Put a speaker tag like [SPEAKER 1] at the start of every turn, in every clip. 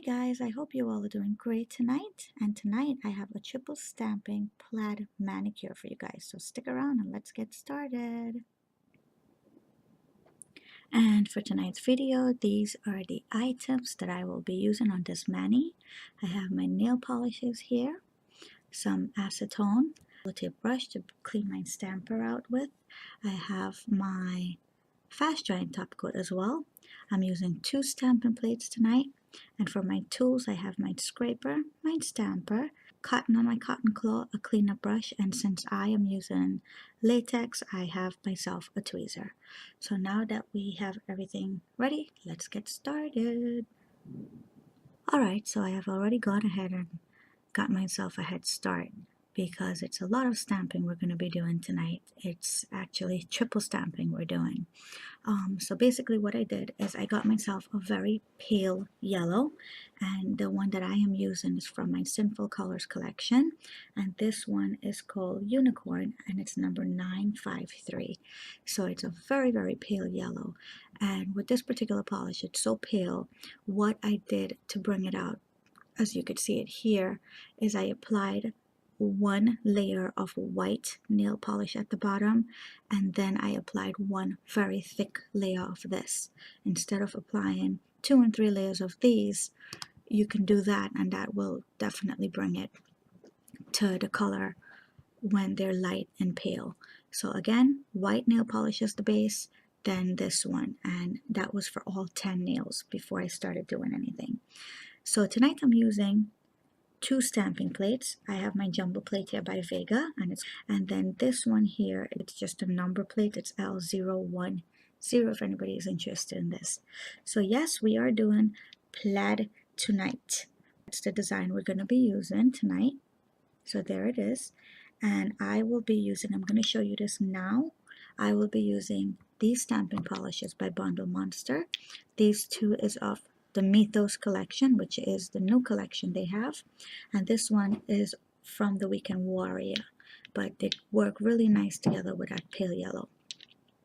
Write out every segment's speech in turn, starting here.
[SPEAKER 1] guys, I hope you all are doing great tonight. And tonight I have a triple stamping plaid manicure for you guys. So stick around and let's get started. And for tonight's video, these are the items that I will be using on this mani. I have my nail polishes here, some acetone, a tip brush to clean my stamper out with. I have my fast drying top coat as well. I'm using 2 stamping plates tonight. And for my tools, I have my scraper, my stamper, cotton on my cotton claw, a cleanup brush, and since I am using latex, I have myself a tweezer. So now that we have everything ready, let's get started. Alright, so I have already gone ahead and got myself a head start because it's a lot of stamping we're going to be doing tonight. It's actually triple stamping we're doing. So basically what I did is I got myself a very pale yellow, and the one that I am using is from my Sinful Colors collection, and this one is called Unicorn and it's number 953. So it's a very pale yellow, and with this particular polish it's so pale. What I did to bring it out, as you could see it here, is I applied one layer of white nail polish at the bottom, and then I applied one very thick layer of this. Instead of applying 2 and 3 layers of these, you can do that, and that will definitely bring it to the color when they're light and pale. So again, white nail polish is the base, then this one, and that was for all 10 nails before I started doing anything. So tonight I'm using 2 stamping plates. I have my jumbo plate here by Vaga, and then this one here, it's just a number plate. It's L010 if anybody is interested in this. So yes, we are doing plaid tonight. That's the design we're going to be using tonight. So there it is, and I'm going to show you this now. I will be using these stamping polishes by Bundle Monster. These 2 is of the Mythos collection, which is the new collection they have, and this one is from the Weekend Warrior, but they work really nice together with that pale yellow.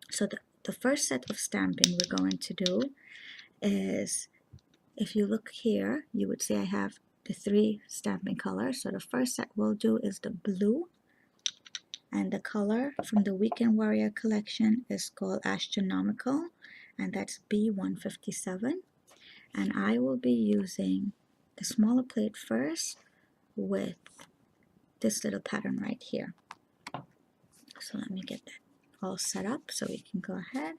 [SPEAKER 1] So the first set of stamping we're going to do is, if you look here, you would see I have the 3 stamping colors. So the first set we'll do is the blue, and the color from the Weekend Warrior collection is called Astronomical, and that's B197. And I will be using the smaller plate first with this little pattern right here. So let me get that all set up so we can go ahead.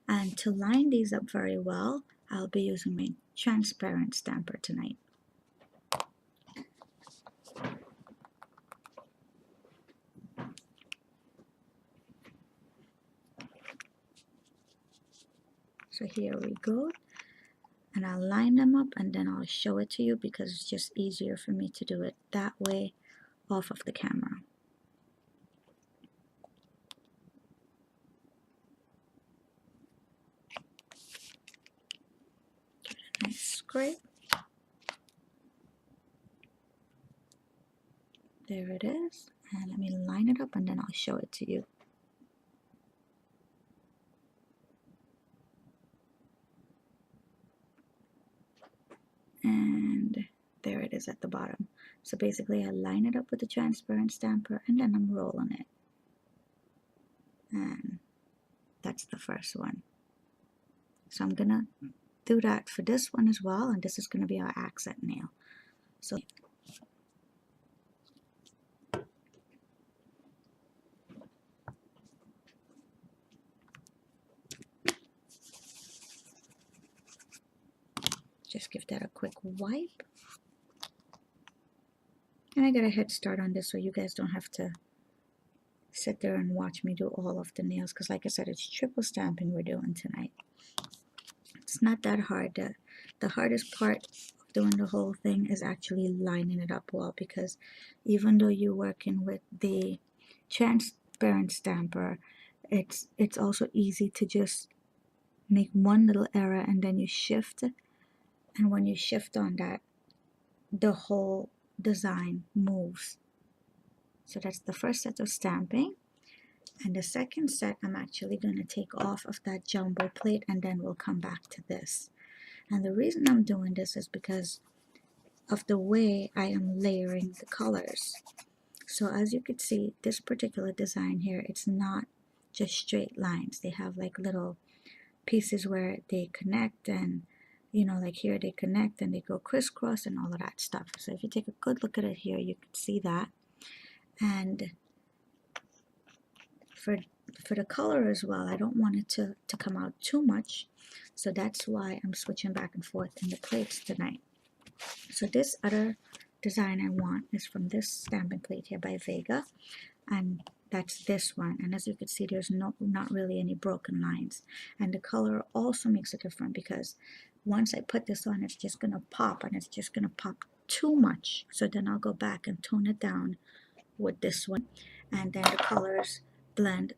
[SPEAKER 1] And to line these up very well, I'll be using my transparent stamper tonight. So here we go. And I'll line them up and then I'll show it to you because it's just easier for me to do it that way off of the camera. Give it a nice scrape. There it is. And let me line it up and then I'll show it to you. And there it is at the bottom. So basically I line it up with the transparent stamper and then I'm rolling it. And that's the first one. So I'm gonna do that for this one as well, and this is gonna be our accent nail. So just give that a quick wipe. And I got a head start on this so you guys don't have to sit there and watch me do all of the nails, because like I said, it's triple stamping we're doing tonight. It's not that hard. The hardest part of doing the whole thing is actually lining it up well, because even though you're working with the transparent stamper, it's also easy to just make one little error and then you shift, and when you shift on that, the whole design moves. So that's the first set of stamping, and the second set I'm actually going to take off of that jumbo plate and then we'll come back to this. And the reason I'm doing this is because of the way I am layering the colors. So as you can see, this particular design here, it's not just straight lines. They have like little pieces where they connect, and you know, like here they connect and they go crisscross and all of that stuff. So if you take a good look at it here, you can see that. And for the color as well, I don't want it to come out too much, so that's why I'm switching back and forth in the plates tonight. So this other design I want is from this stamping plate here by Vaga, and that's this one. And as you can see, there's not really any broken lines, and the color also makes it different because once I put this on, it's just gonna pop, and it's just gonna pop too much. So then I'll go back and tone it down with this one, and then the colors blend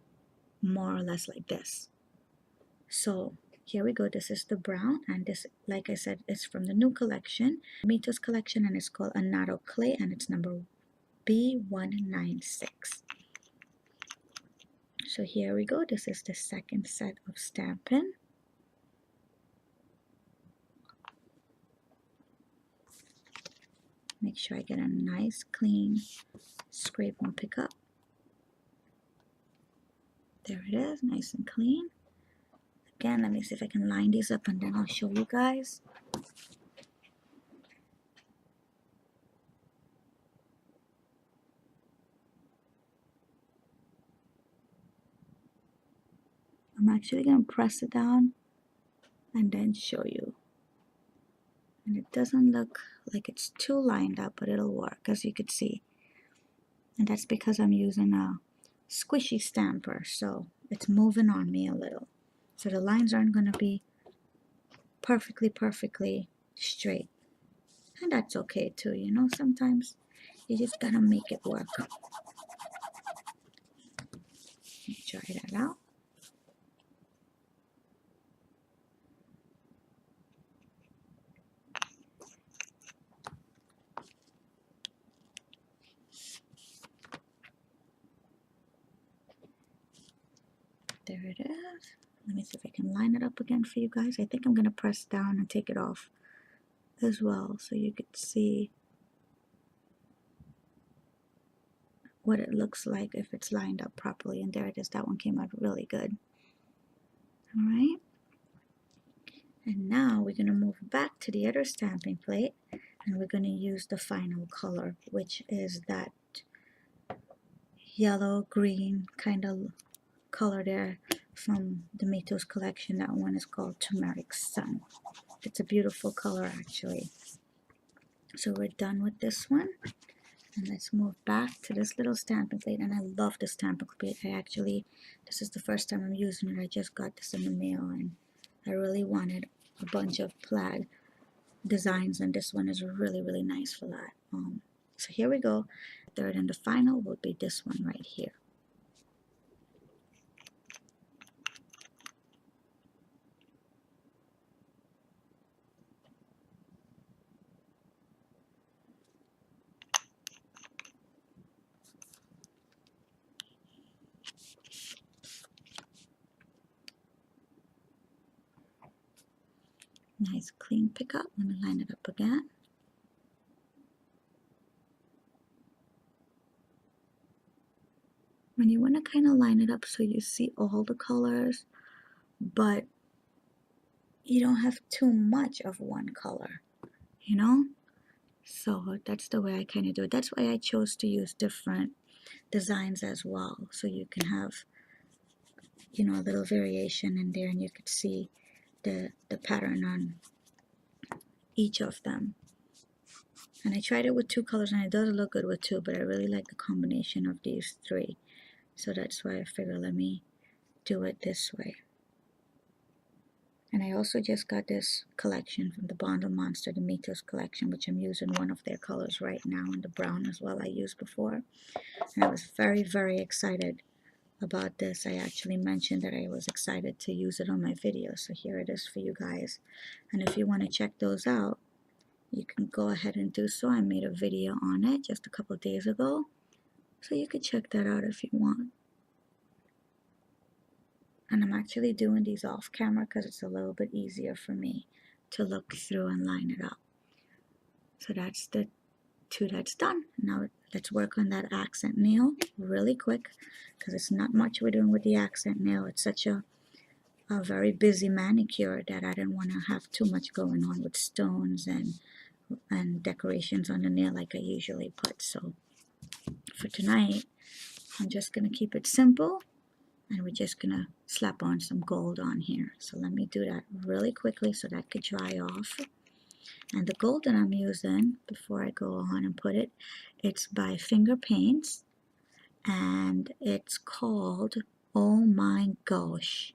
[SPEAKER 1] more or less like this. So here we go. This is the brown, and this, like I said, is from the new collection, Mitos collection, and it's called Annato Clay, and it's number B196. So here we go. This is the second set of stamping. Make sure I get a nice clean scrape and pick up. There it is, nice and clean. Again, let me see if I can line these up and then I'll show you guys. I'm actually going to press it down and then show you. And it doesn't look like it's too lined up, but it'll work, as you can see. And that's because I'm using a squishy stamper, so it's moving on me a little. So the lines aren't going to be perfectly straight. And that's okay too, you know, sometimes you just gotta make it work. Try that out. There it is. Let me see if I can line it up again for you guys. I think I'm gonna press down and take it off as well, so you could see what it looks like if it's lined up properly. And there it is. That one came out really good. All right. And now we're gonna move back to the other stamping plate, and we're gonna use the final color, which is that yellow green kind of color there from the Mitos collection. That one is called Tumeric Sun. It's a beautiful color actually. So we're done with this one, and let's move back to this little stamping plate. And I love this stamping plate. This is the first time I'm using it. I just got this in the mail, and I really wanted a bunch of plaid designs, and this one is really nice for that. So here we go. Third and the final will be this one right here. Nice clean pickup. Let me line it up again. And you want to kind of line it up so you see all the colors, but you don't have too much of one color, you know? So that's the way I kind of do it. That's why I chose to use different designs as well, so you can have, you know, a little variation in there, and you could see the pattern on each of them. And I tried it with two colors, and it does look good with two, but I really like the combination of these three. So that's why I figured let me do it this way. And I also just got this collection from the Bondle Monster, the Mitos collection, which I'm using one of their colors right now, and the brown as well I used before. And I was very excited about this. I actually mentioned that I was excited to use it on my video, so here it is for you guys. And if you want to check those out, you can go ahead and do so. I made a video on it just a couple days ago, so you could check that out if you want. And I'm actually doing these off camera because it's a little bit easier for me to look through and line it up. So that's the two that's done. Now let's work on that accent nail really quick, because it's not much we're doing with the accent nail. It's such a very busy manicure that I didn't want to have too much going on with stones and decorations on the nail like I usually put. So for tonight, I'm just going to keep it simple, and we're just going to slap on some gold on here. So let me do that really quickly so that could dry off. And the gold that I'm using, before I go on and put it, it's by Finger Paints, and it's called Oh My Gauche.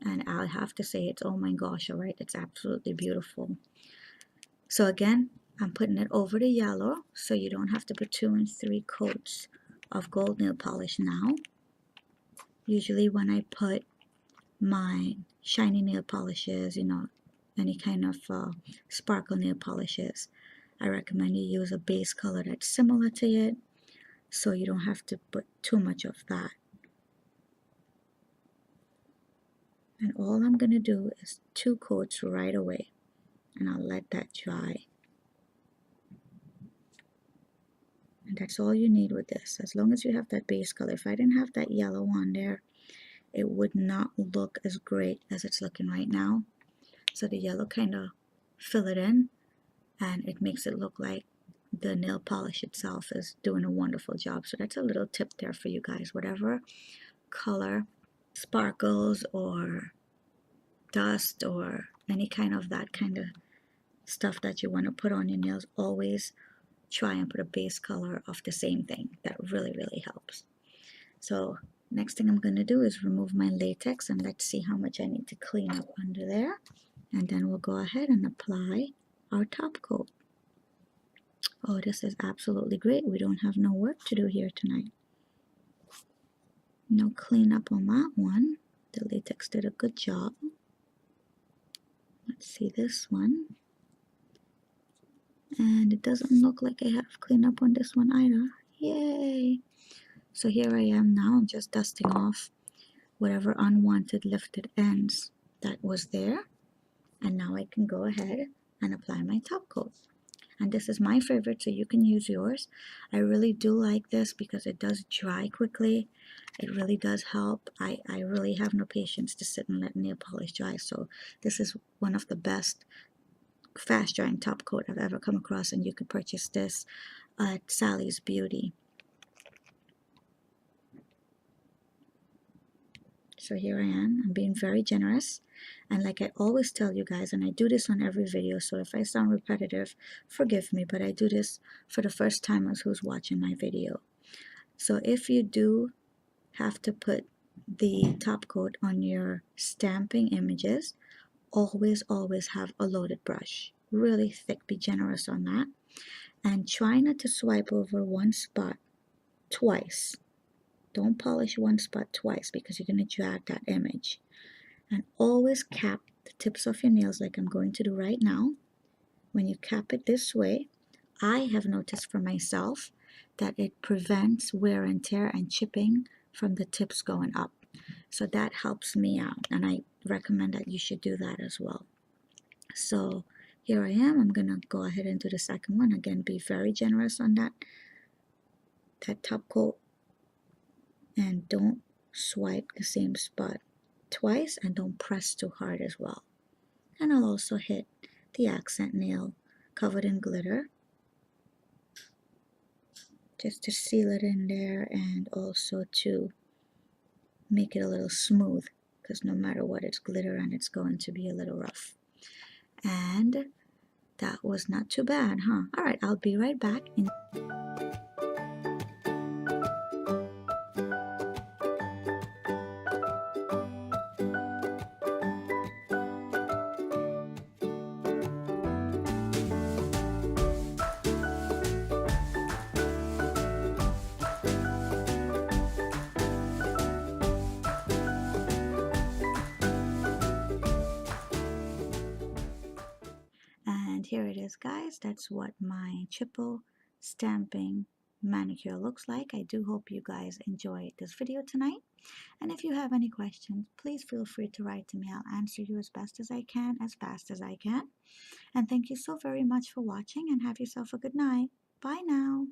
[SPEAKER 1] And I'll have to say it's oh my gosh, all right? It's absolutely beautiful. So again, I'm putting it over the yellow, so you don't have to put 2 and 3 coats of gold nail polish now. Usually when I put my shiny nail polishes, you know, any kind of sparkle nail polishes, I recommend you use a base color that's similar to it, so you don't have to put too much of that. And all I'm going to do is 2 coats right away, and I'll let that dry. And that's all you need with this, as long as you have that base color. If I didn't have that yellow on there, it would not look as great as it's looking right now. So the yellow kind of fill it in, and it makes it look like the nail polish itself is doing a wonderful job. So that's a little tip there for you guys. Whatever color, sparkles or dust or any kind of that kind of stuff that you want to put on your nails, always try and put a base color of the same thing. That really helps. So next thing I'm going to do is remove my latex, and let's see how much I need to clean up under there, and then we'll go ahead and apply our top coat. Oh, this is absolutely great. We don't have no work to do here tonight. No cleanup on that one. The latex did a good job. Let's see this one. And it doesn't look like I have cleanup on this one either. Yay! So here I am now. I'm just dusting off whatever unwanted lifted ends that was there. And now I can go ahead and apply my top coat. And this is my favorite, so you can use yours. I really do like this because it does dry quickly. It really does help. I really have no patience to sit and let nail polish dry. So this is one of the best fast drying top coat I've ever come across, and you can purchase this at Sally's Beauty. So here I am. I'm being very generous, and like I always tell you guys, and I do this on every video, so if I sound repetitive, forgive me, but I do this for the first timers who's watching my video. So if you do have to put the top coat on your stamping images, always have a loaded brush, really thick. Be generous on that, and try not to swipe over one spot twice. Don't polish one spot twice, because you're going to drag that image. And always cap the tips of your nails like I'm going to do right now. When you cap it this way, I have noticed for myself that it prevents wear and tear and chipping from the tips going up. So that helps me out, and I recommend that you should do that as well. So here I am. I'm going to go ahead and do the second one. Again, be very generous on that top coat, and don't swipe the same spot twice, and don't press too hard as well. And I'll also hit the accent nail covered in glitter, just to seal it in there, and also to make it a little smooth, because no matter what, it's glitter and it's going to be a little rough. And that was not too bad, huh? All right, I'll be right back. And here it is, guys. That's what my triple stamping manicure looks like. I do hope you guys enjoyed this video tonight. And if you have any questions, please feel free to write to me. I'll answer you as best as I can, as fast as I can. And thank you so very much for watching, and have yourself a good night. Bye now.